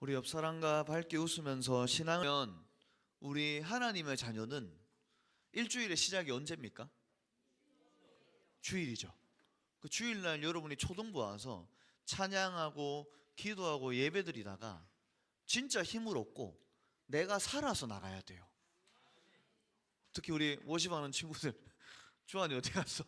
우리 옆 사람과 밝게 웃으면서 신앙은 우리 하나님의 자녀는 일주일의 시작이 언제입니까? 주일이죠. 그 주일날 여러분이 초등부 와서 찬양하고 기도하고 예배드리다가 진짜 힘을 얻고 내가 살아서 나가야 돼요. 특히 우리 워십하는 친구들, 주한이 어디 갔어?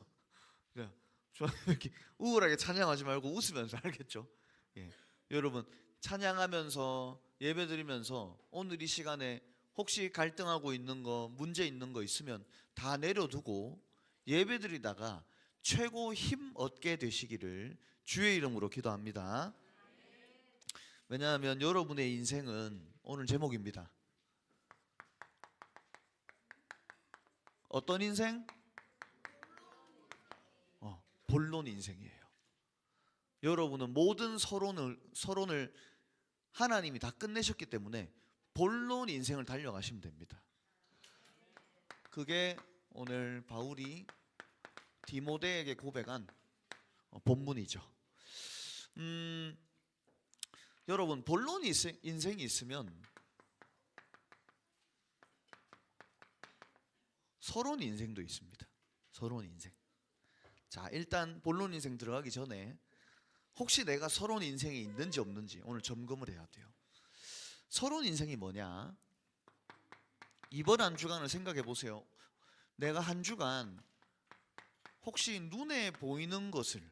주한이 이렇게 우울하게 찬양하지 말고 웃으면서 알겠죠? 예. 여러분 찬양하면서 예배드리면서 오늘 이 시간에 혹시 갈등하고 있는 거, 문제 있는 거 있으면 다 내려두고 예배드리다가 최고 힘 얻게 되시기를 주의 이름으로 기도합니다. 왜냐하면 여러분의 인생은 오늘 제목입니다. 어떤 인생? 본론 인생이에요. 여러분은 모든 서론을 하나님이 다 끝내셨기 때문에 본론 인생을 달려가시면 됩니다. 그게 오늘 바울이 디모데에게 고백한 본문이죠. 여러분 본론 인생이 있으면 서론 인생도 있습니다. 서론 인생. 자, 일단 본론 인생 들어가기 전에 혹시 내가 서론 인생이 있는지 없는지 오늘 점검을 해야 돼요. 서론 인생이 뭐냐? 이번 한 주간을 생각해 보세요. 내가 한 주간 혹시 눈에 보이는 것을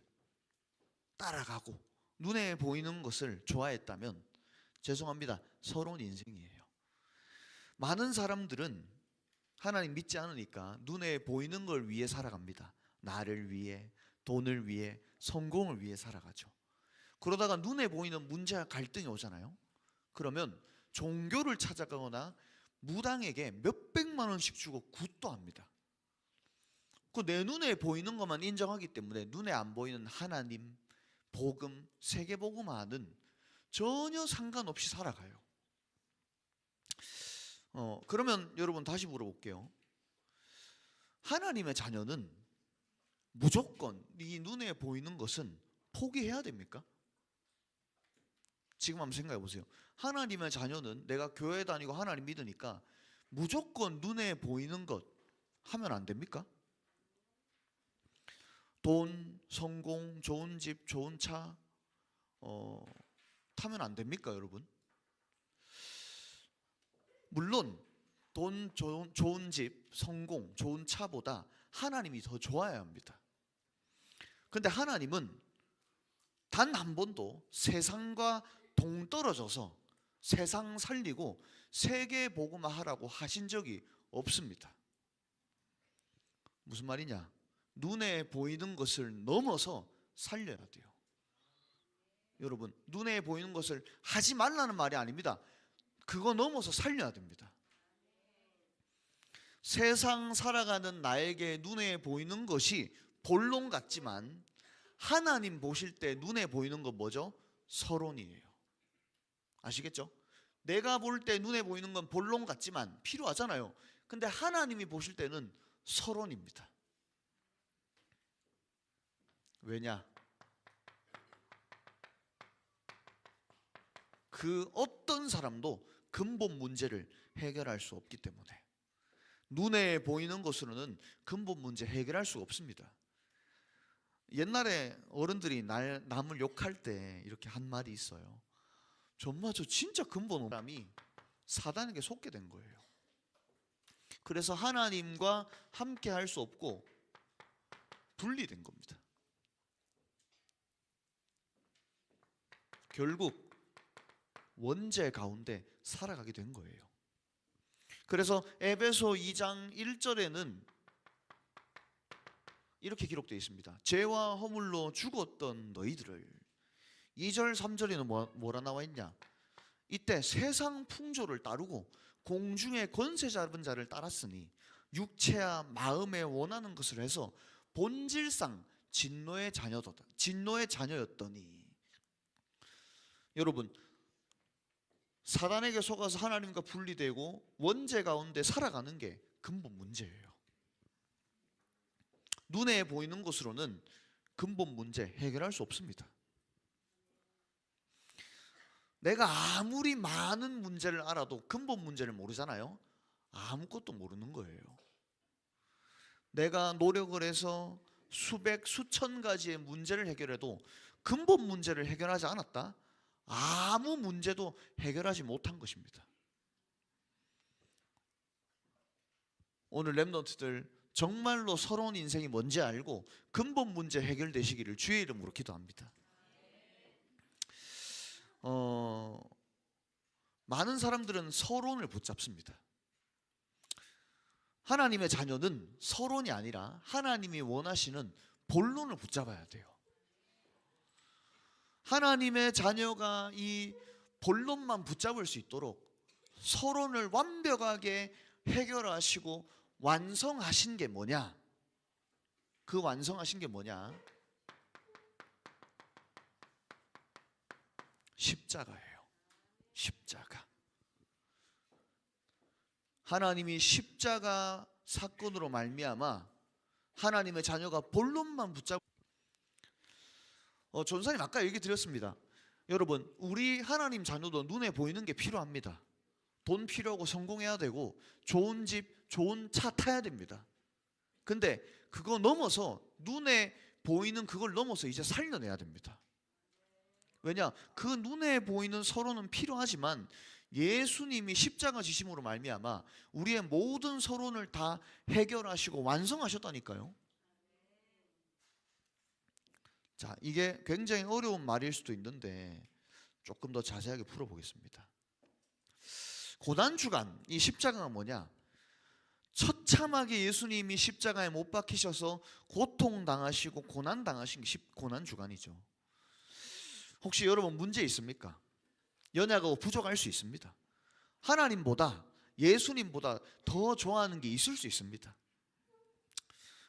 따라가고 눈에 보이는 것을 좋아했다면 죄송합니다. 서론 인생이에요. 많은 사람들은 하나님 믿지 않으니까 눈에 보이는 걸 위해 살아갑니다. 나를 위해, 돈을 위해, 성공을 위해 살아가죠. 그러다가 눈에 보이는 문제와 갈등이 오잖아요. 그러면 종교를 찾아가거나 무당에게 몇백만 원씩 주고 굿도 합니다. 그 내 눈에 보이는 것만 인정하기 때문에 눈에 안 보이는 하나님, 복음, 세계복음화는 전혀 상관없이 살아가요. 그러면 여러분 다시 물어볼게요. 하나님의 자녀는 무조건 이 눈에 보이는 것은 포기해야 됩니까? 지금 한번 생각해 보세요. 하나님의 자녀는 내가 교회 다니고 하나님 믿으니까 무조건 눈에 보이는 것 하면 안 됩니까? 돈, 성공, 좋은 집, 좋은 차 타면 안 됩니까, 여러분? 물론 돈, 좋은 집, 성공, 좋은 차보다 하나님이 더 좋아야 합니다. 근데 하나님은 단 한 번도 세상과 동떨어져서 세상 살리고 세계 복음화 하라고 하신 적이 없습니다. 무슨 말이냐? 눈에 보이는 것을 넘어서 살려야 돼요. 여러분, 눈에 보이는 것을 하지 말라는 말이 아닙니다. 그거 넘어서 살려야 됩니다. 세상 살아가는 나에게 눈에 보이는 것이 본론 같지만 하나님 보실 때 눈에 보이는 건 뭐죠? 서론이에요. 아시겠죠? 내가 볼 때 눈에 보이는 건 본론 같지만 필요하잖아요. 근데 하나님이 보실 때는 서론입니다. 왜냐? 그 어떤 사람도 근본 문제를 해결할 수 없기 때문에 눈에 보이는 것으로는 근본 문제 해결할 수가 없습니다. 옛날에 어른들이 남을 욕할 때 이렇게 한 말이 있어요. 정말 저 진짜 근본 없는 사람이 사단에게 속게 된 거예요. 그래서 하나님과 함께 할 수 없고 분리된 겁니다. 결국 원죄 가운데 살아가게 된 거예요. 그래서 에베소 2장 1절에는 이렇게 기록되어 있습니다. 죄와 허물로 죽었던 너희들을 2절 3절에는 뭐라 나와 있냐? 이때 세상 풍조를 따르고 공중의 권세 잡은 자를 따랐으니 육체와 마음에 원하는 것을 해서 본질상 진노의 자녀였더니. 여러분, 사단에게 속아서 하나님과 분리되고 원죄 가운데 살아가는 게 근본 문제예요. 눈에 보이는 것으로는 근본 문제 해결할 수 없습니다. 내가 아무리 많은 문제를 알아도 근본 문제를 모르잖아요. 아무것도 모르는 거예요. 내가 노력을 해서 수백, 수천 가지의 문제를 해결해도 근본 문제를 해결하지 않았다? 아무 문제도 해결하지 못한 것입니다. 오늘 렘넌트들 정말로 서러운 인생이 뭔지 알고 근본 문제 해결되시기를 주의 이름으로 기도합니다. 많은 사람들은 서론을 붙잡습니다. 하나님의 자녀는 서론이 아니라 하나님이 원하시는 본론을 붙잡아야 돼요. 하나님의 자녀가 이 본론만 붙잡을 수 있도록 서론을 완벽하게 해결하시고 완성하신 게 뭐냐? 그 완성하신 게 뭐냐? 십자가예요. 십자가. 하나님이 십자가 사건으로 말미암아 하나님의 자녀가 본론만 붙잡고 전사님 아까 얘기 드렸습니다. 여러분, 우리 하나님 자녀도 눈에 보이는 게 필요합니다. 돈 필요하고 성공해야 되고 좋은 집, 좋은 차 타야 됩니다. 근데 그거 넘어서 눈에 보이는 그걸 넘어서 이제 살려내야 됩니다. 왜냐? 그 눈에 보이는 서론은 필요하지만 예수님이 십자가 지심으로 말미암아 우리의 모든 서론을 다 해결하시고 완성하셨다니까요. 자, 이게 굉장히 어려운 말일 수도 있는데 조금 더 자세하게 풀어보겠습니다. 고난주간, 이 십자가가 뭐냐? 처참하게 예수님이 십자가에 못 박히셔서 고통당하시고 고난당하신 게 고난주간이죠. 혹시 여러분 문제 있습니까? 연약하고 부족할 수 있습니다. 하나님보다, 예수님보다 더 좋아하는 게 있을 수 있습니다.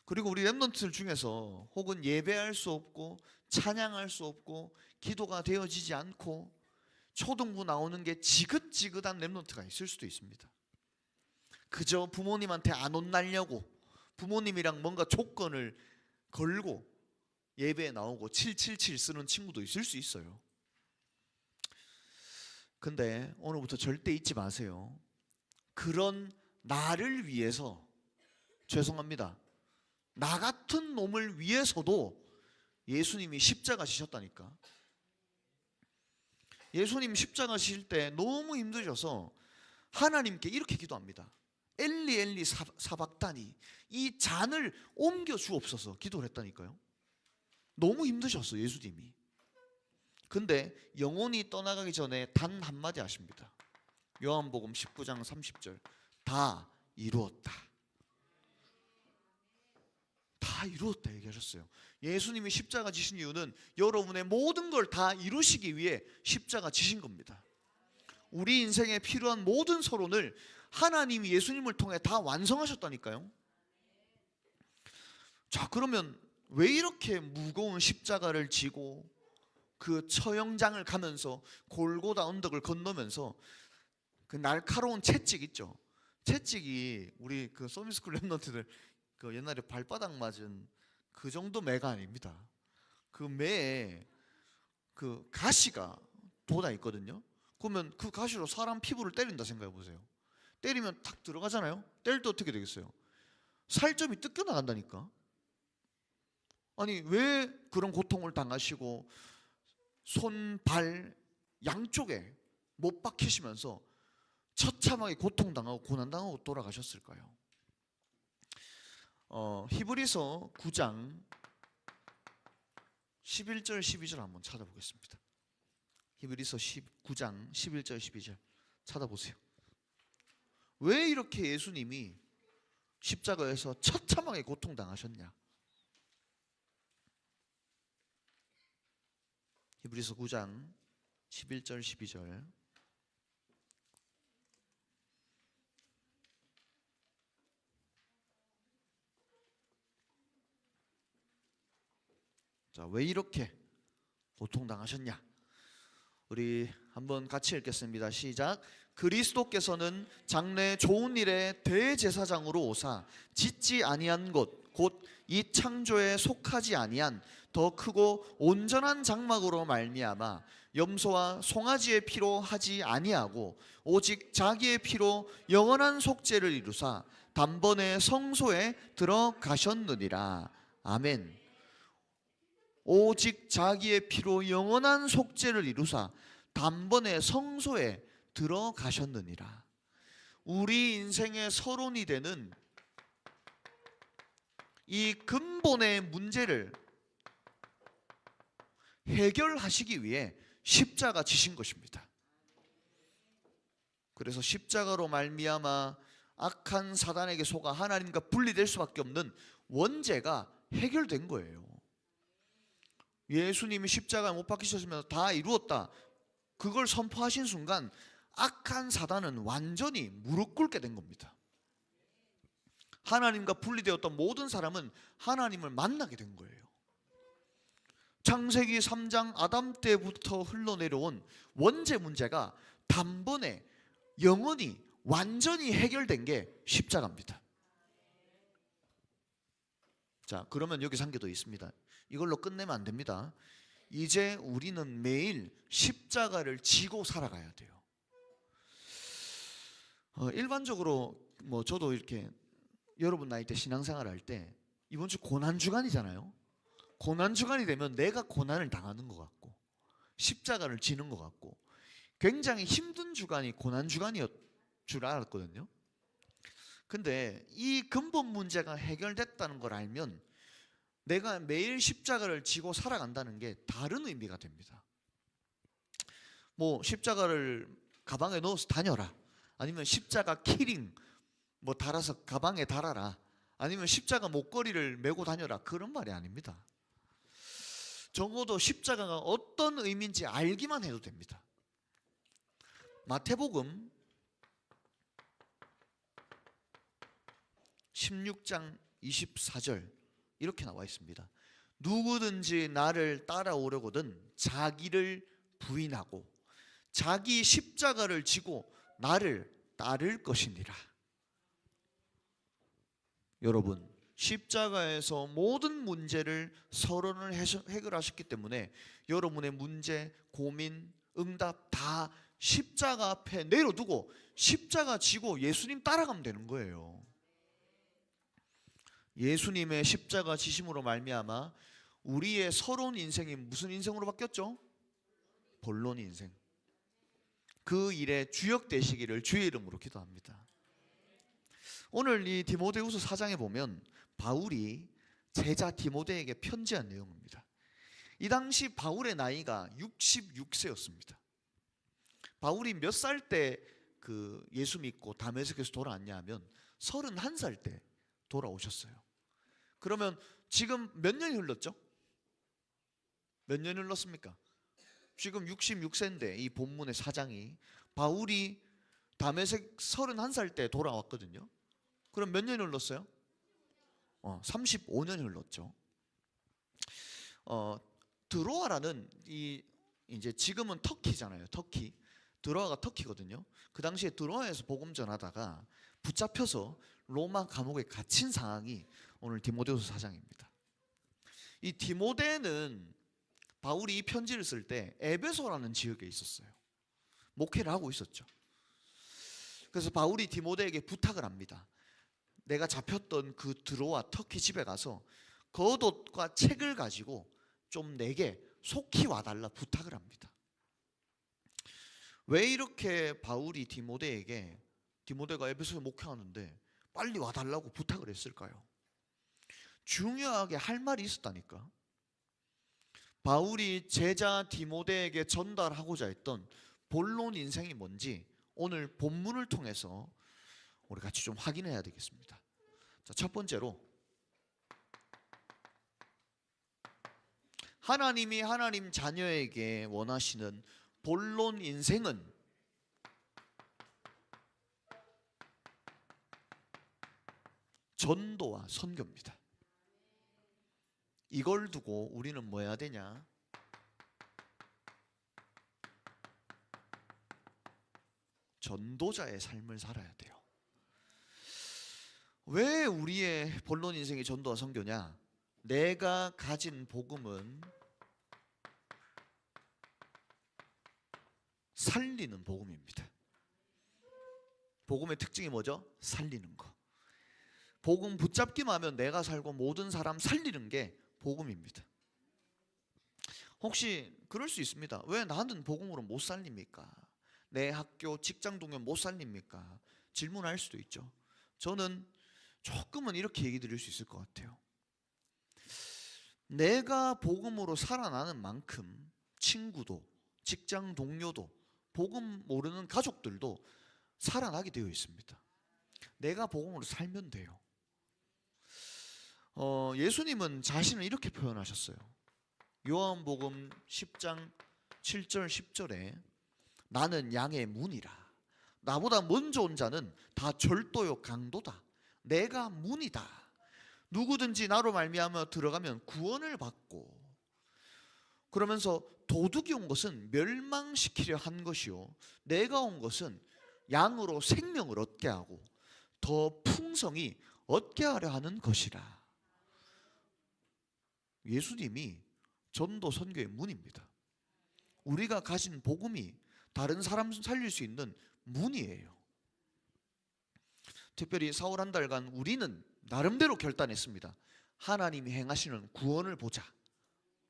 그리고 우리 렘넌트들 중에서 혹은 예배할 수 없고 찬양할 수 없고 기도가 되어지지 않고 초등부 나오는 게 지긋지긋한 렘넌트가 있을 수도 있습니다. 그저 부모님한테 안 혼나려고 부모님이랑 뭔가 조건을 걸고 예배에 나오고 777 쓰는 친구도 있을 수 있어요. 근데 오늘부터 절대 잊지 마세요. 그런 나를 위해서, 죄송합니다, 나 같은 놈을 위해서도 예수님이 십자가 지셨다니까. 예수님 십자가 지실 때 너무 힘드셔서 하나님께 이렇게 기도합니다. 엘리 엘리 사박다니, 이 잔을 옮겨 주옵소서 기도를 했다니까요. 너무 힘드셨어 예수님이. 근데 영혼이 떠나가기 전에 단 한마디 하십니다. 요한복음 19장 30절, 다 이루었다. 다 이루었다 얘기하셨어요. 예수님이 십자가 지신 이유는 여러분의 모든 걸 다 이루시기 위해 십자가 지신 겁니다. 우리 인생에 필요한 모든 서론을 하나님이 예수님을 통해 다 완성하셨다니까요. 자, 그러면 왜 이렇게 무거운 십자가를 지고 그 처형장을 가면서 골고다 언덕을 건너면서 그 날카로운 채찍 있죠? 채찍이 우리 그 서밋스쿨 랩런트들 그 옛날에 발바닥 맞은 그 정도 매가 아닙니다. 그 매에 그 가시가 돋아 있거든요. 그러면 그 가시로 사람 피부를 때린다 생각해 보세요. 때리면 탁 들어가잖아요. 때릴 때 어떻게 되겠어요? 살점이 뜯겨 나간다니까. 아니 왜 그런 고통을 당하시고 손, 발 양쪽에 못 박히시면서 처참하게 고통당하고 고난당하고 돌아가셨을까요? 히브리서 9장 11절 12절 한번 찾아보겠습니다. 히브리서 9장 11절 12절 찾아보세요. 왜 이렇게 예수님이 십자가에서 처참하게 고통당하셨냐? 히브리서 9장 11절 12절 자, 왜 이렇게 고통당하셨냐? 우리 한번 같이 읽겠습니다. 시작. 그리스도께서는 장래 좋은 일의 대제사장으로 오사 짓지 아니한 것 곧 이 창조에 속하지 아니한 더 크고 온전한 장막으로 말미암아 염소와 송아지의 피로 하지 아니하고 오직 자기의 피로 영원한 속죄를 이루사 단번에 성소에 들어가셨느니라. 아멘. 오직 자기의 피로 영원한 속죄를 이루사 단번에 성소에 들어가셨느니라. 우리 인생의 서론이 되는 이 근본의 문제를 해결하시기 위해 십자가 지신 것입니다. 그래서 십자가로 말미암아 악한 사단에게 속아 하나님과 분리될 수밖에 없는 원죄가 해결된 거예요. 예수님이 십자가에 못 박히셨으면 다 이루었다, 그걸 선포하신 순간 악한 사단은 완전히 무릎 꿇게 된 겁니다. 하나님과 분리되었던 모든 사람은 하나님을 만나게 된 거예요. 창세기 3장 아담 때부터 흘러내려온 원죄 문제가 단번에 영원히 완전히 해결된 게 십자가입니다. 자, 그러면 여기 한 개 더 있습니다. 이걸로 끝내면 안 됩니다. 이제 우리는 매일 십자가를 지고 살아가야 돼요. 일반적으로 저도 이렇게 여러분 나이 때 신앙생활 할 때 이번 주 고난주간이잖아요. 고난주간이 되면 내가 고난을 당하는 것 같고 십자가를 지는 것 같고 굉장히 힘든 주간이 고난주간이었 줄 알았거든요. 근데 이 근본 문제가 해결됐다는 걸 알면 내가 매일 십자가를 지고 살아간다는 게 다른 의미가 됩니다. 십자가를 가방에 넣어서 다녀라, 아니면 십자가 키링 달아서 가방에 달아라, 아니면 십자가 목걸이를 메고 다녀라, 그런 말이 아닙니다. 적어도 십자가가 어떤 의미인지 알기만 해도 됩니다. 마태복음 16장 24절 이렇게 나와 있습니다. 누구든지 나를 따라오려거든 자기를 부인하고 자기 십자가를 지고 나를 따를 것이니라. 여러분, 십자가에서 모든 문제를 서론을 해결하셨기 때문에 여러분의 문제, 고민, 응답 다 십자가 앞에 내려두고 십자가 지고 예수님 따라가면 되는 거예요. 예수님의 십자가 지심으로 말미암아 우리의 서러운 인생이 무슨 인생으로 바뀌었죠? 본론 인생. 그 일에 주역 되시기를 주의 이름으로 기도합니다. 오늘 이 디모데후서 4장에 보면 바울이 제자 디모데에게 편지한 내용입니다. 이 당시 바울의 나이가 66세였습니다. 바울이 몇 살 때 예수 믿고 다메섹에서 돌아왔냐 하면 31살 때 돌아오셨어요. 그러면 지금 몇 년이 흘렀죠? 몇 년이 흘렀습니까? 지금 66세인데 이 본문의 사장이 바울이 다메섹 31살 때 돌아왔거든요. 그럼 몇 년이 흘렀어요? 35년이 흘렀죠. 드로아라는 이제 지금은 터키잖아요. 터키. 드로아가 터키거든요. 그 당시에 드로아에서 복음 전하다가 붙잡혀서 로마 감옥에 갇힌 상황이 오늘 디모데후서 4장입니다. 이 디모데는 바울이 이 편지를 쓸 때 에베소라는 지역에 있었어요. 목회를 하고 있었죠. 그래서 바울이 디모데에게 부탁을 합니다. 내가 잡혔던 그 드로아 터키 집에 가서 겉옷과 책을 가지고 좀 내게 속히 와달라 부탁을 합니다. 왜 이렇게 바울이 디모데가 에베소에 목회하는데 빨리 와달라고 부탁을 했을까요? 중요하게 할 말이 있었다니까. 바울이 제자 디모데에게 전달하고자 했던 본론 인생이 뭔지 오늘 본문을 통해서 우리 같이 좀 확인해야 되겠습니다. 자, 첫 번째로 하나님이 하나님 자녀에게 원하시는 본론 인생은 전도와 선교입니다. 이걸 두고 우리는 뭐 해야 되냐? 전도자의 삶을 살아야 돼요. 왜 우리의 본론 인생이 전도와 선교냐? 내가 가진 복음은 살리는 복음입니다. 복음의 특징이 뭐죠? 살리는 거. 복음 붙잡기만 하면 내가 살고 모든 사람 살리는 게 복음입니다. 혹시 그럴 수 있습니다. 왜 나는 복음으로 못 살립니까? 내 학교, 직장 동료 못 살립니까? 질문할 수도 있죠. 저는 조금은 이렇게 얘기 드릴 수 있을 것 같아요. 내가 복음으로 살아나는 만큼 친구도, 직장 동료도, 복음 모르는 가족들도 살아나게 되어 있습니다. 내가 복음으로 살면 돼요. 예수님은 자신을 이렇게 표현하셨어요. 요한복음 10장 7절 10절에 나는 양의 문이라. 나보다 먼저 온 자는 다 절도요 강도다. 내가 문이다. 누구든지 나로 말미암아 들어가면 구원을 받고. 그러면서 도둑이 온 것은 멸망시키려 한 것이요 내가 온 것은 양으로 생명을 얻게 하고 더 풍성히 얻게 하려 하는 것이라. 예수님이 전도 선교의 문입니다. 우리가 가진 복음이 다른 사람 살릴 수 있는 문이에요. 특별히 4월 한 달간 우리는 나름대로 결단했습니다. 하나님이 행하시는 구원을 보자.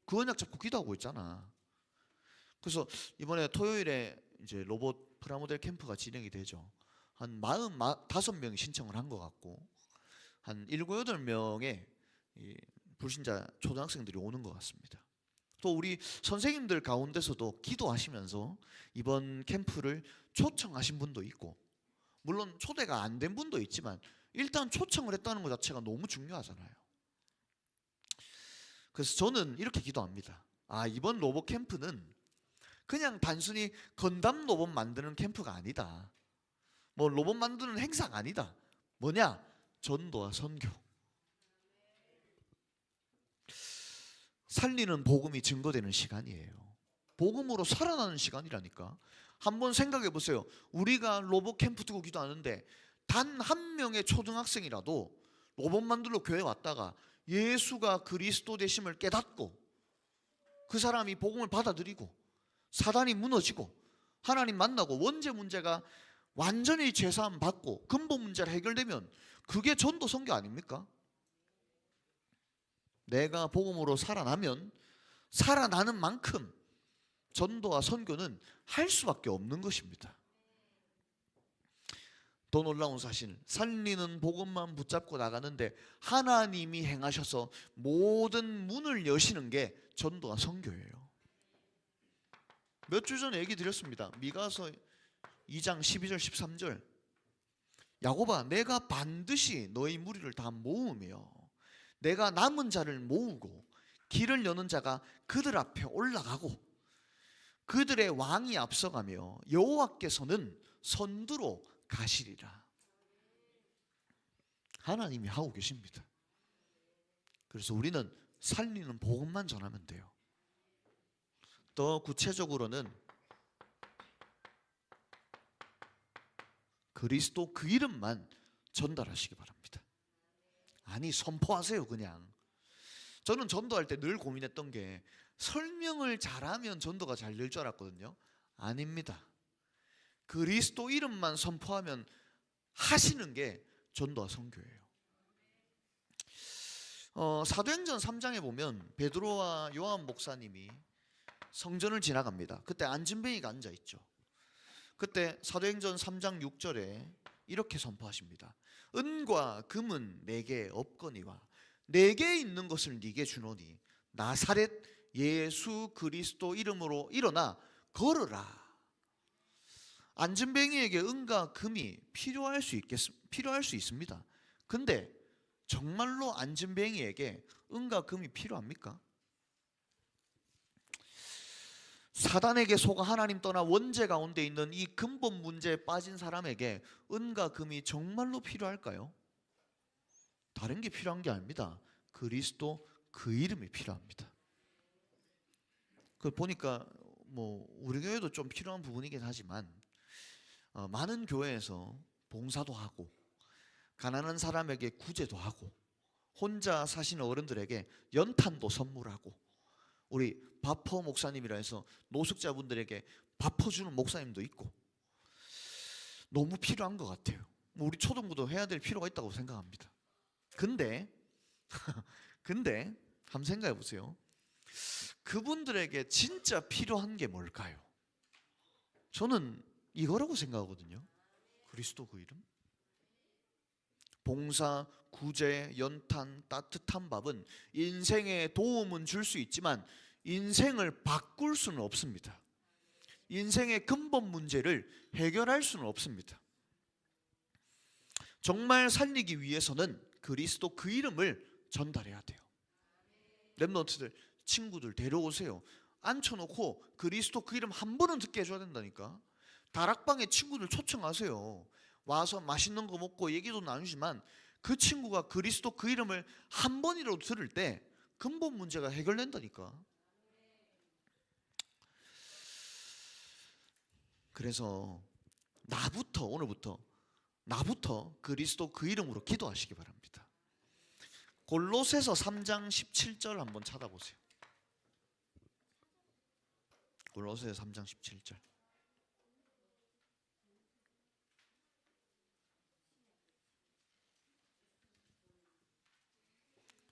구원약 잡고 기도하고 있잖아. 그래서 이번에 토요일에 이제 로봇 프라모델 캠프가 진행이 되죠. 한 45명이 신청을 한 것 같고 한 7, 8명의 불신자 초등학생들이 오는 것 같습니다. 또 우리 선생님들 가운데서도 기도하시면서 이번 캠프를 초청하신 분도 있고, 물론 초대가 안 된 분도 있지만 일단 초청을 했다는 것 자체가 너무 중요하잖아요. 그래서 저는 이렇게 기도합니다. 이번 로봇 캠프는 그냥 단순히 건담 로봇 만드는 캠프가 아니다. 뭐 로봇 만드는 행사가 아니다. 뭐냐? 전도와 선교. 살리는 복음이 증거되는 시간이에요. 복음으로 살아나는 시간이라니까. 한번 생각해 보세요. 우리가 로봇 캠프 두고 기도하는데 단 한 명의 초등학생이라도 로봇 만들러 교회 왔다가 예수가 그리스도 되심을 깨닫고 그 사람이 복음을 받아들이고 사단이 무너지고 하나님 만나고 원죄 문제가 완전히 죄사함 받고 근본 문제가 해결되면 그게 전도 선교 아닙니까? 내가 복음으로 살아나면 살아나는 만큼 전도와 선교는 할 수밖에 없는 것입니다. 더 놀라운 사실, 살리는 복음만 붙잡고 나가는데 하나님이 행하셔서 모든 문을 여시는 게 전도와 선교예요. 몇 주 전에 얘기 드렸습니다. 미가서 2장 12절 13절. 야곱아, 내가 반드시 너희 무리를 다 모으며 내가 남은 자를 모으고 길을 여는 자가 그들 앞에 올라가고 그들의 왕이 앞서가며 여호와께서는 선두로 가시리라. 하나님이 하고 계십니다. 그래서 우리는 살리는 복음만 전하면 돼요. 더 구체적으로는 그리스도 그 이름만 전달하시기 바랍니다. 아니, 선포하세요. 그냥. 저는 전도할 때 늘 고민했던 게 설명을 잘하면 전도가 잘 될 줄 알았거든요. 아닙니다. 그리스도 이름만 선포하면 하시는 게 전도와 선교예요. 사도행전 3장에 보면 베드로와 요한 목사님이 성전을 지나갑니다. 그때 안진뱅이가 앉아있죠. 그때 사도행전 3장 6절에 이렇게 선포하십니다. 은과 금은 내게 없거니와 내게 있는 것을 네게 주노니 나사렛 예수 그리스도 이름으로 일어나 걸으라. 안진뱅이에게 은과 금이 필요할 수 있습니다. 근데 정말로 안진뱅이에게 은과 금이 필요합니까? 사단에게 속아 하나님 떠나 원죄 가운데 있는 이 근본 문제에 빠진 사람에게 은과 금이 정말로 필요할까요? 다른 게 필요한 게 아닙니다. 그리스도 그 이름이 필요합니다. 그 보니까 뭐 우리 교회도 좀 필요한 부분이긴 하지만 많은 교회에서 봉사도 하고 가난한 사람에게 구제도 하고 혼자 사시는 어른들에게 연탄도 선물하고, 우리 바퍼 목사님이라 해서 노숙자분들에게 밥 퍼주는 목사님도 있고, 너무 필요한 것 같아요. 우리 초등부도 해야 될 필요가 있다고 생각합니다. 근데 한번 생각해 보세요. 그분들에게 진짜 필요한 게 뭘까요? 저는 이거라고 생각하거든요. 그리스도 그 이름, 봉사, 구제, 연탄, 따뜻한 밥은 인생에 도움은 줄 수 있지만 인생을 바꿀 수는 없습니다. 인생의 근본 문제를 해결할 수는 없습니다. 정말 살리기 위해서는 그리스도 그 이름을 전달해야 돼요. 랩런트들, 친구들 데려오세요. 앉혀놓고 그리스도 그 이름 한 번은 듣게 해줘야 된다니까. 다락방에 친구들 초청하세요. 와서 맛있는 거 먹고 얘기도 나누지만 그 친구가 그리스도 그 이름을 한 번이라도 들을 때 근본 문제가 해결된다니까. 그래서 오늘부터 나부터 그리스도 그 이름으로 기도하시기 바랍니다. 골로새서 3장 17절 한번 찾아보세요. 골로새서 3장 17절.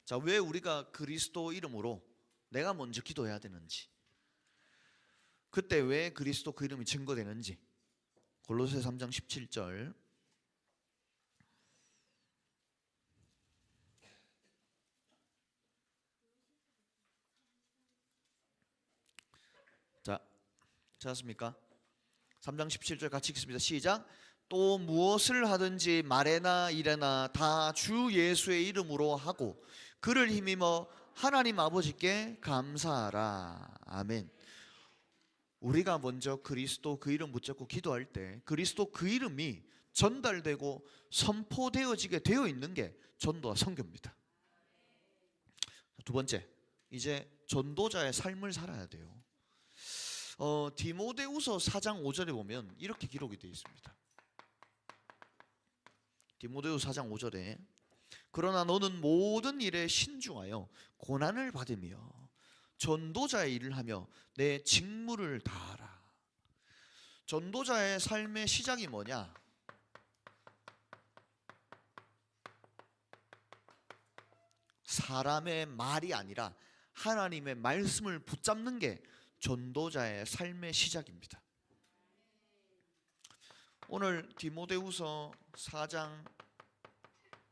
자, 왜 우리가 그리스도 이름으로 내가 먼저 기도해야 되는지, 그때 왜 그리스도 그 이름이 증거되는지, 골로새서 3장 17절. 자, 찾았습니까? 3장 17절 같이 읽습니다. 시작. 또 무엇을 하든지 말에나 일에나 다 주 예수의 이름으로 하고 그를 힘입어 하나님 아버지께 감사하라. 아멘. 우리가 먼저 그리스도 그 이름 붙잡고 기도할 때 그리스도 그 이름이 전달되고 선포되어지게 되어 있는 게 전도와 선교입니다. 두 번째, 이제 전도자의 삶을 살아야 돼요. 디모데후서 4장 5절에 보면 이렇게 기록이 되어 있습니다. 디모데후서 4장 5절에 그러나 너는 모든 일에 신중하여 고난을 받으며 전도자의 일을 하며 내 직무를 다하라. 전도자의 삶의 시작이 뭐냐? 사람의 말이 아니라 하나님의 말씀을 붙잡는 게 전도자의 삶의 시작입니다. 오늘 디모데후서 4장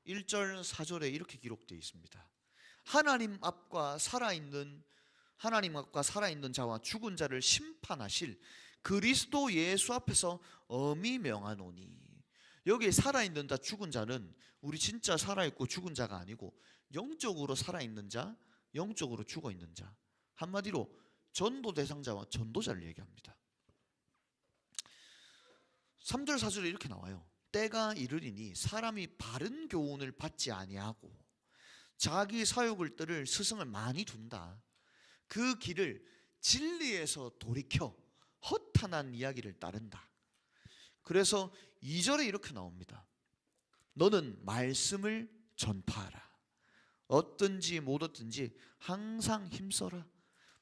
1절 4절에 이렇게 기록되어 있습니다. 하나님 앞과 살아있는 자와 죽은 자를 심판하실 그리스도 예수 앞에서 엄히 명하노니. 여기 살아있는 자, 죽은 자는 우리 진짜 살아있고 죽은 자가 아니고 영적으로 살아있는 자, 영적으로 죽어있는 자, 한마디로 전도 대상자와 전도자를 얘기합니다. 3절 4절에 이렇게 나와요. 때가 이르리니 사람이 바른 교훈을 받지 아니하고 자기 사욕을 따를 스승을 많이 둔다. 그 길을 진리에서 돌이켜 허탄한 이야기를 따른다. 그래서 2절에 이렇게 나옵니다. 너는 말씀을 전파하라. 얻든지 못 얻든지 항상 힘써라.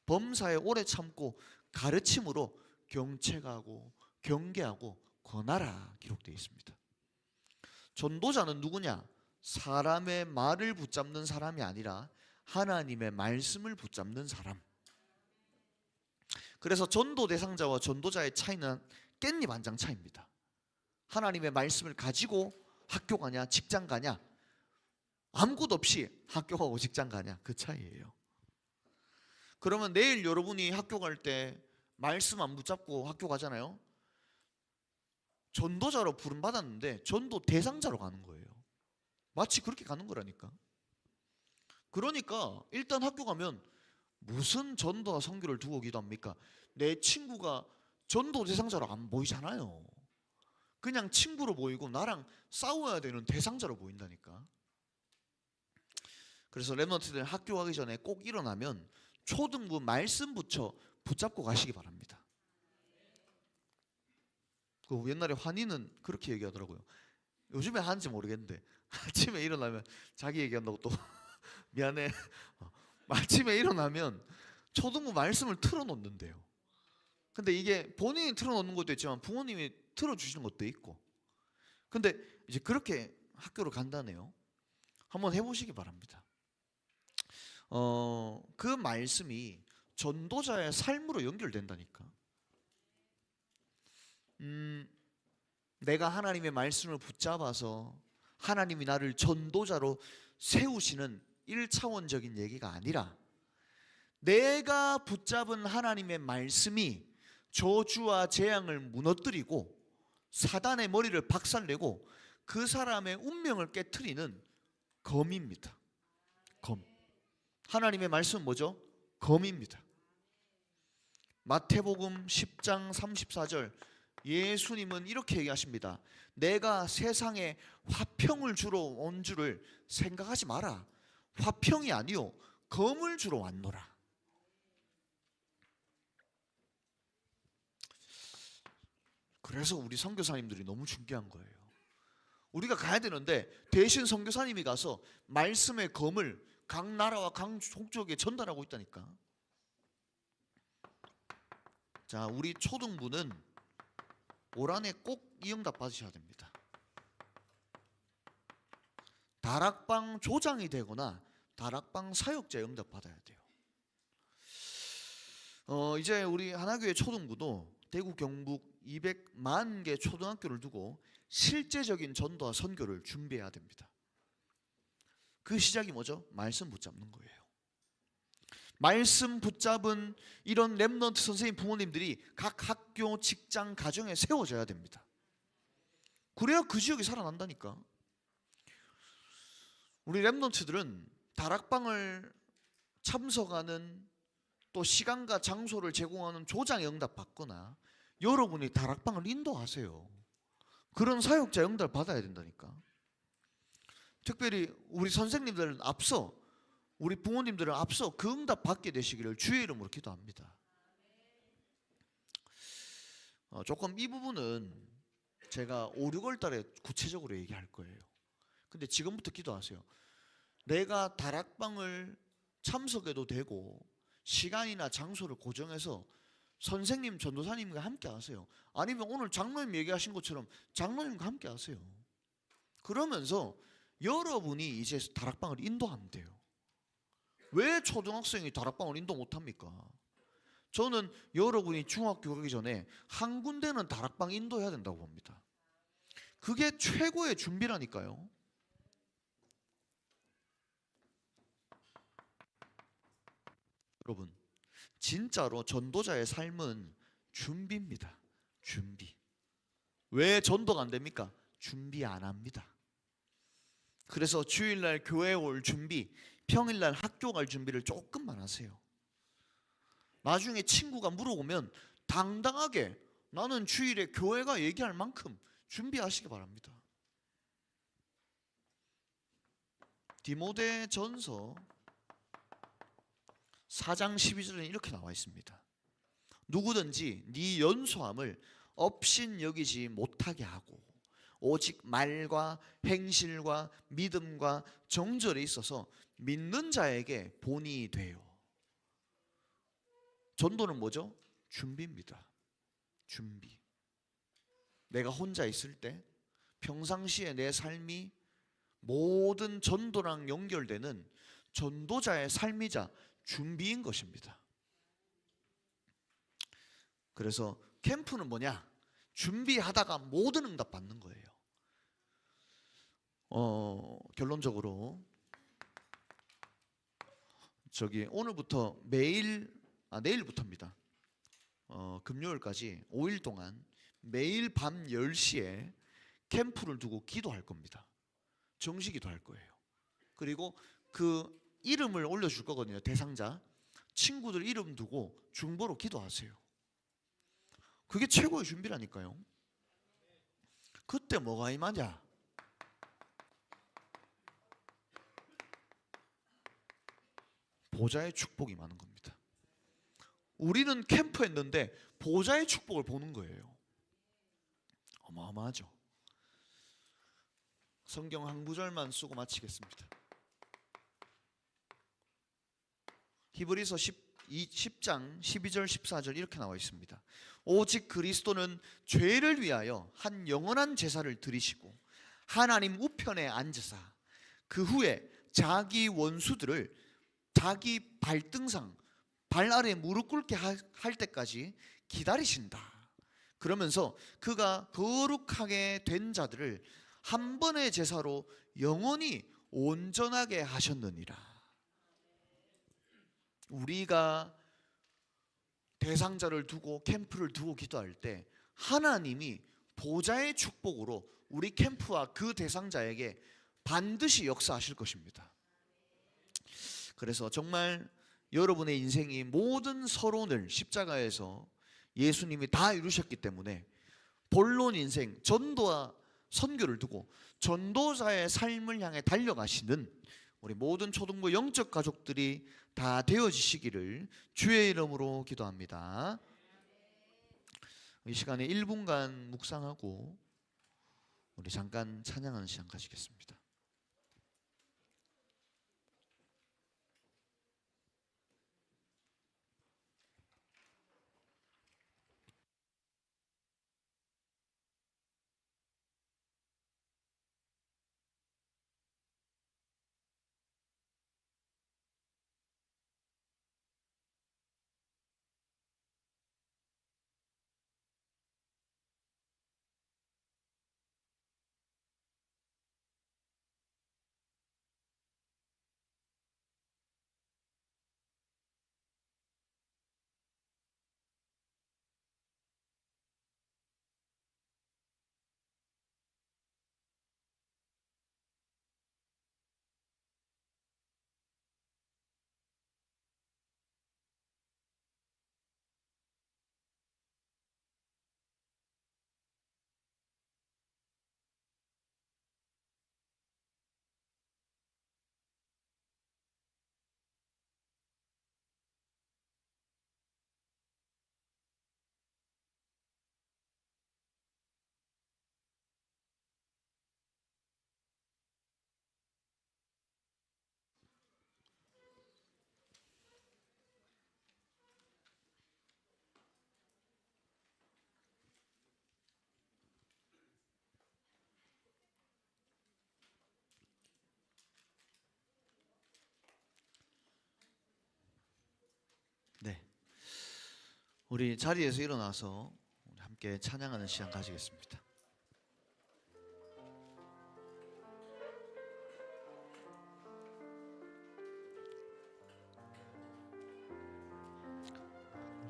범사에 오래 참고 가르침으로 경책하고 경계하고 권하라 기록되어 있습니다. 전도자는 누구냐? 사람의 말을 붙잡는 사람이 아니라 하나님의 말씀을 붙잡는 사람. 그래서 전도 대상자와 전도자의 차이는 깻잎 한 장 차이입니다. 하나님의 말씀을 가지고 학교 가냐 직장 가냐, 아무것도 없이 학교 가고 직장 가냐, 그 차이예요. 그러면 내일 여러분이 학교 갈 때 말씀 안 붙잡고 학교 가잖아요. 전도자로 부름받았는데 전도 대상자로 가는 거예요. 마치 그렇게 가는 거라니까. 그러니까 일단 학교 가면 무슨 전도와 선교를 두고 기도합니까? 내 친구가 전도 대상자로 안 보이잖아요. 그냥 친구로 보이고 나랑 싸워야 되는 대상자로 보인다니까. 그래서 랩런트들 학교 가기 전에 꼭 일어나면 초등부 말씀 붙잡고 가시기 바랍니다. 그 옛날에 환희는 그렇게 얘기하더라고요. 요즘에 하는지 모르겠는데 아침에 일어나면 자기 얘기한다고 또 미안해. 아침에 일어나면 초등부 말씀을 틀어놓는데요. 근데 이게 본인이 틀어놓는 것도 있지만 부모님이 틀어주시는 것도 있고. 근데 이제 그렇게 학교를 간다네요. 한번 해보시기 바랍니다. 그 말씀이 전도자의 삶으로 연결된다니까. 내가 하나님의 말씀을 붙잡아서 하나님이 나를 전도자로 세우시는 1차원적인 얘기가 아니라 내가 붙잡은 하나님의 말씀이 저주와 재앙을 무너뜨리고 사단의 머리를 박살내고 그 사람의 운명을 깨트리는 검입니다. 검. 하나님의 말씀은 뭐죠? 검입니다. 마태복음 10장 34절 예수님은 이렇게 얘기하십니다. 내가 세상에 화평을 주러 온 줄을 생각하지 마라. 화평이 아니요 검을 주러 왔노라. 그래서 우리 선교사님들이 너무 중요한 거예요. 우리가 가야 되는데 대신 선교사님이 가서 말씀의 검을 각 나라와 각 족속에 전달하고 있다니까. 자, 우리 초등부는 올 한해 꼭 이 응답 받으셔야 됩니다. 다락방 조장이 되거나 다락방 사역자의 응답 받아야 돼요. 이제 우리 하나교회 초등부도 대구 경북 200만 개 초등학교를 두고 실제적인 전도와 선교를 준비해야 됩니다. 그 시작이 뭐죠? 말씀 붙잡는 거예요. 말씀 붙잡은 이런 렘넌트 선생님 부모님들이 각 학교, 직장, 가정에 세워져야 됩니다. 그래야 그 지역이 살아난다니까. 우리 렘넌트들은 다락방을 참석하는 또 시간과 장소를 제공하는 조장의 응답 받거나 여러분이 다락방을 인도하세요. 그런 사역자의 응답을 받아야 된다니까. 특별히 우리 선생님들은 앞서 우리 부모님들은 앞서 그 응답 받게 되시기를 주의 이름으로 기도합니다. 조금 이 부분은 제가 5, 6월 달에 구체적으로 얘기할 거예요. 근데 지금부터 기도하세요. 내가 다락방을 참석해도 되고 시간이나 장소를 고정해서 선생님, 전도사님과 함께 하세요. 아니면 오늘 장로님 얘기하신 것처럼 장로님과 함께 하세요. 그러면서 여러분이 이제 다락방을 인도하면 돼요. 왜 초등학생이 다락방을 인도 못합니까? 저는 여러분이 중학교 가기 전에 한 군데는 다락방 인도해야 된다고 봅니다. 그게 최고의 준비라니까요. 여러분, 진짜로 전도자의 삶은 준비입니다. 준비. 왜 전도가 안 됩니까? 준비 안 합니다. 그래서 주일날 교회 올 준비, 평일날 학교 갈 준비를 조금만 하세요. 나중에 친구가 물어보면 당당하게 나는 주일에 교회가 얘기할 만큼 준비하시기 바랍니다. 디모데전서 4장 12절에 이렇게 나와 있습니다. 누구든지 네 연소함을 업신 여기지 못하게 하고 오직 말과 행실과 믿음과 정절에 있어서 믿는 자에게 본이 돼요. 전도는 뭐죠? 준비입니다. 준비. 내가 혼자 있을 때 평상시에 내 삶이 모든 전도랑 연결되는 전도자의 삶이자 준비인 것입니다. 그래서 캠프는 뭐냐? 준비하다가 모든 응답 받는 거예요. 결론적으로 오늘부터 내일부터입니다. 금요일까지 5일 동안 매일 밤 10시에 캠프를 두고 기도할 겁니다. 정시 기도할 거예요. 그리고 그 이름을 올려줄 거거든요. 대상자. 친구들 이름 두고 중보로 기도하세요. 그게 최고의 준비라니까요. 그때 뭐가 임하냐? 보좌의 축복이 많은 겁니다. 우리는 캠프 했는데 보좌의 축복을 보는 거예요. 어마어마하죠. 성경 한 구절만 쓰고 마치겠습니다. 히브리서 10장 12절 14절 이렇게 나와 있습니다. 오직 그리스도는 죄를 위하여 한 영원한 제사를 드리시고 하나님 우편에 앉으사 그 후에 자기 원수들을 자기 발등상 발 아래 무릎 꿇게 할 때까지 기다리신다. 그러면서 그가 거룩하게 된 자들을 한 번의 제사로 영원히 온전하게 하셨느니라. 우리가 대상자를 두고 캠프를 두고 기도할 때 하나님이 보좌의 축복으로 우리 캠프와 그 대상자에게 반드시 역사하실 것입니다. 그래서 정말 여러분의 인생이 모든 서론을 십자가에서 예수님이 다 이루셨기 때문에 본론 인생, 전도와 선교를 두고 전도자의 삶을 향해 달려가시는 우리 모든 초등부 영적 가족들이 다 되어지시기를 주의 이름으로 기도합니다. 이 시간에 1분간 묵상하고 우리 잠깐 찬양하는 시간 가지겠습니다. 네, 우리 자리에서 일어나서 함께 찬양하는 시간 가지겠습니다.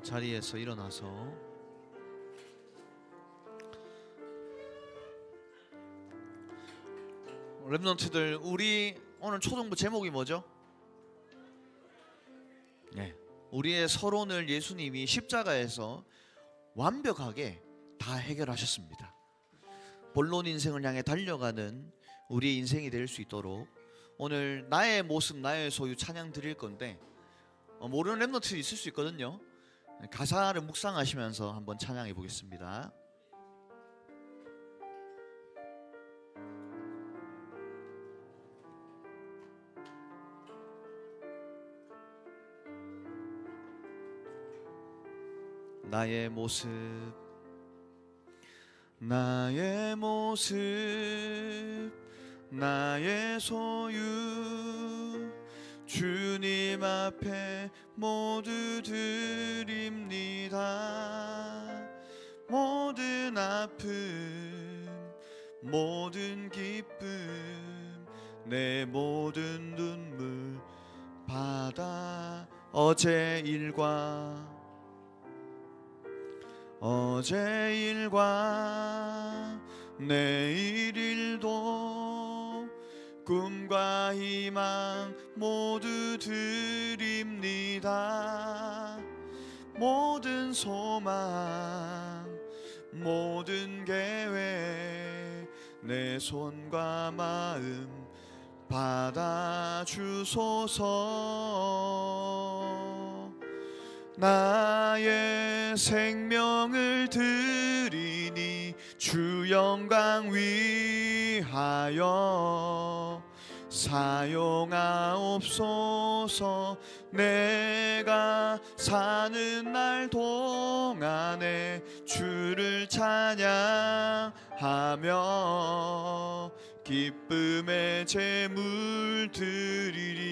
자리에서 일어나서 랩런트들, 우리 오늘 초등부 제목이 뭐죠? 네, 우리의 서론을 예수님이 십자가에서 완벽하게 다 해결하셨습니다. 본론 인생을 향해 달려가는 우리의 인생이 될 수 있도록 오늘 나의 모습 나의 소유 찬양 드릴 건데 모르는 랩런트 있을 수 있거든요. 가사를 묵상하시면서 한번 찬양해 보겠습니다. 나의 모습 나의 모습 나의 소유 주님 앞에 모두 드립니다. 모든 아픔 모든 기쁨 내 모든 눈물 바다 어제 일과 내일 일도 꿈과 희망 모두 드립니다. 모든 소망 모든 계획 내 손과 마음 받아주소서. 나의 생명을 드리니 주 영광 위하여 사용하옵소서. 내가 사는 날 동안에 주를 찬양하며 기쁨의 제물 드리리.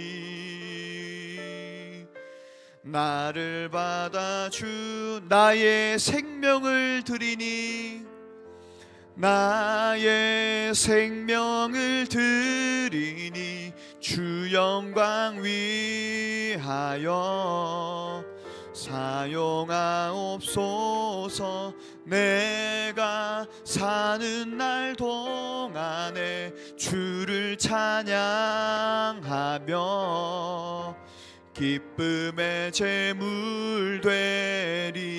나를 받아주 나의 생명을 드리니, 나의 생명을 드리니 주 영광 위하여 사용하옵소서. 내가 사는 날 동안에 주를 찬양하며 기쁨의 제물 되리.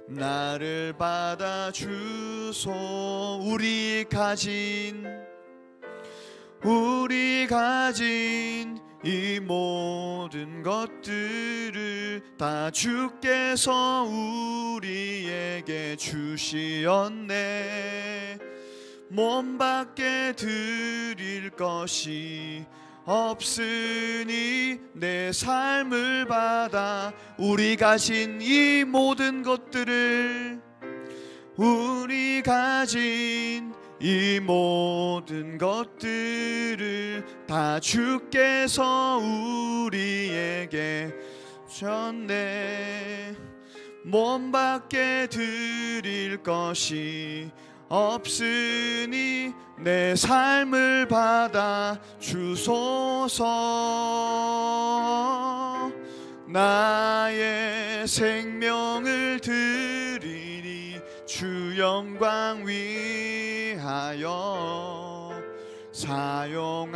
나를 받아주소. 우리 가진 이 모든 것들을 다 주께서 우리에게 주시었네. 몸 밖에 드릴 것이 없으니 내 삶을 받아 우리 가진 이 모든 것들을, 우리 가진 이 모든 것들을 다 주께서 우리에게 주셨네. 몸 밖에 드릴 것이 없으니 내 삶을 받아 주소서. 나의 생명을 드리니 주 영광 위하여 사용하옵소서.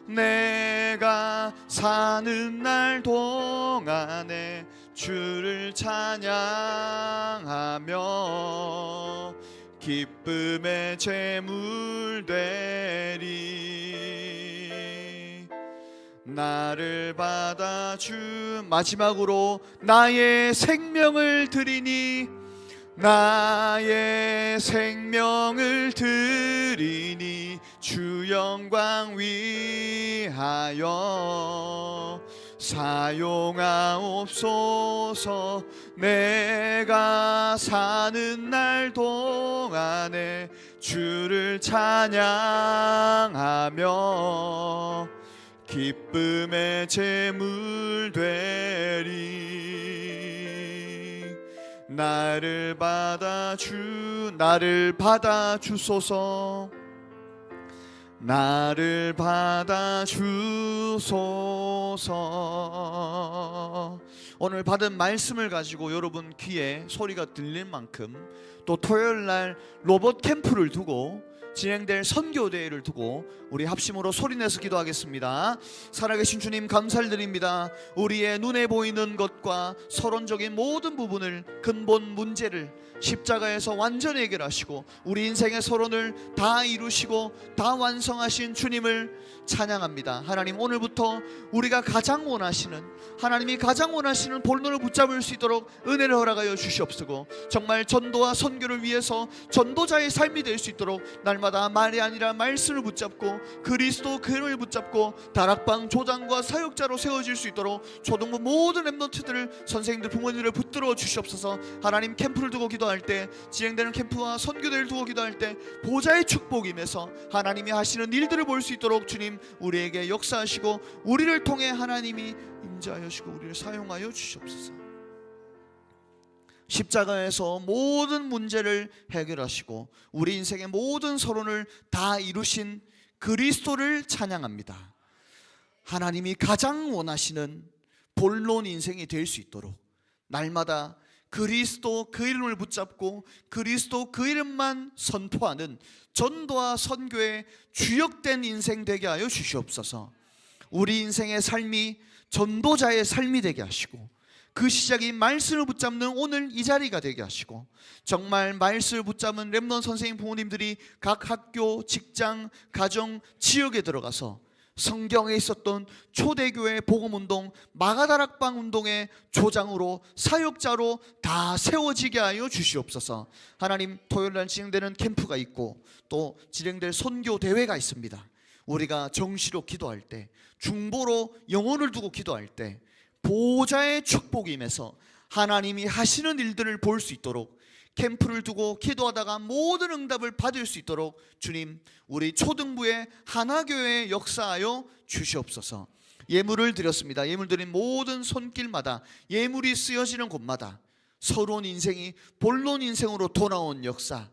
내가 사는 날 동안에 주를 찬양하며 기쁨의 제물 되리. 나를 받아주 마지막으로 나의 생명을 드리니, 나의 생명을 드리니 주 영광 위하여 사용하옵소서. 내가 사는 날 동안에 주를 찬양하며 기쁨의 제물 되리. 나를 받아주소서. 나를 받아주소서. 오늘 받은 말씀을 가지고 여러분 귀에 소리가 들릴 만큼, 또 토요일날 로봇 캠프를 두고 진행될 선교대회를 두고 우리 합심으로 소리내서 기도하겠습니다. 살아계신 주님 감사를 드립니다. 우리의 눈에 보이는 것과 서론적인 모든 부분을, 근본 문제를 십자가에서 완전히 해결하시고 우리 인생의 서론을 다 이루시고 다 완성하신 주님을 찬양합니다. 하나님, 오늘부터 우리가 가장 원하시는, 하나님이 가장 원하시는 본론을 붙잡을 수 있도록 은혜를 허락하여 주시옵소서. 정말 전도와 선교를 위해서 전도자의 삶이 될 수 있도록 날마다 말이 아니라 말씀을 붙잡고 그리스도 그 이름을 붙잡고 다락방 조장과 사역자로 세워질 수 있도록 초등부 모든 랩런트들을, 선생님들, 부모님들을 붙들어 주시옵소서. 하나님, 캠프를 두고 기도할 때, 진행되는 캠프와 선교대를 두고 기도할 때 보좌의 축복이 임해서 하나님이 하시는 일들을 볼 수 있도록 주님 우리에게 역사하시고 우리를 통해 하나님이 임재하시고 우리를 사용하여 주시옵소서. 십자가에서 모든 문제를 해결하시고 우리 인생의 모든 서론을 다 이루신 그리스도를 찬양합니다. 하나님이 가장 원하시는 본론 인생이 될 수 있도록 날마다 그리스도 그 이름을 붙잡고 그리스도 그 이름만 선포하는 전도와 선교의 주역된 인생 되게 하여 주시옵소서. 우리 인생의 삶이 전도자의 삶이 되게 하시고 그 시작이 말씀을 붙잡는 오늘 이 자리가 되게 하시고, 정말 말씀을 붙잡은 랩넌 선생님, 부모님들이 각 학교, 직장, 가정, 지역에 들어가서 성경에 있었던 초대교회 복음운동, 마가다락방 운동의 조장으로, 사역자로 다 세워지게 하여 주시옵소서. 하나님, 토요일날 진행되는 캠프가 있고 또 진행될 선교 대회가 있습니다. 우리가 정시로 기도할 때, 중보로 영혼을 두고 기도할 때 보호자의 축복이 임해서 하나님이 하시는 일들을 볼 수 있도록, 캠프를 두고 기도하다가 모든 응답을 받을 수 있도록 주님, 우리 초등부의 하나교회에 역사하여 주시옵소서. 예물을 드렸습니다. 예물 드린 모든 손길마다, 예물이 쓰여지는 곳마다 새로운 인생이 본론 인생으로 돌아온 역사,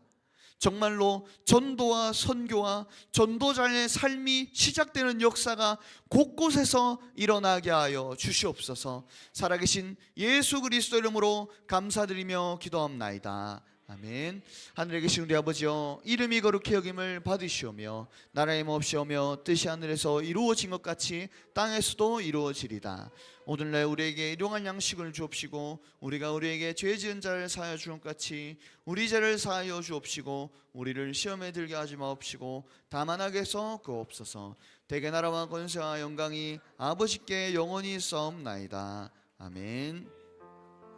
정말로 전도와 선교와 전도자의 삶이 시작되는 역사가 곳곳에서 일어나게 하여 주시옵소서. 살아계신 예수 그리스도 이름으로 감사드리며 기도합나이다. 아멘. 하늘에 계신 우리 아버지여, 이름이 거룩히 여김을 받으시오며 나라의 몹시오며 뜻이 하늘에서 이루어진 것 같이 땅에서도 이루어지리다. 오늘날 우리에게 일용할 양식을 주옵시고 우리가 우리에게 죄 지은 자를 사하여 주는 것 같이 우리 죄를 사하여 주옵시고 우리를 시험에 들게 하지 마옵시고 다만 악에서 구하옵소서. 대개 나라와 권세와 영광이 아버지께 영원히 있사옵나이다. 아멘.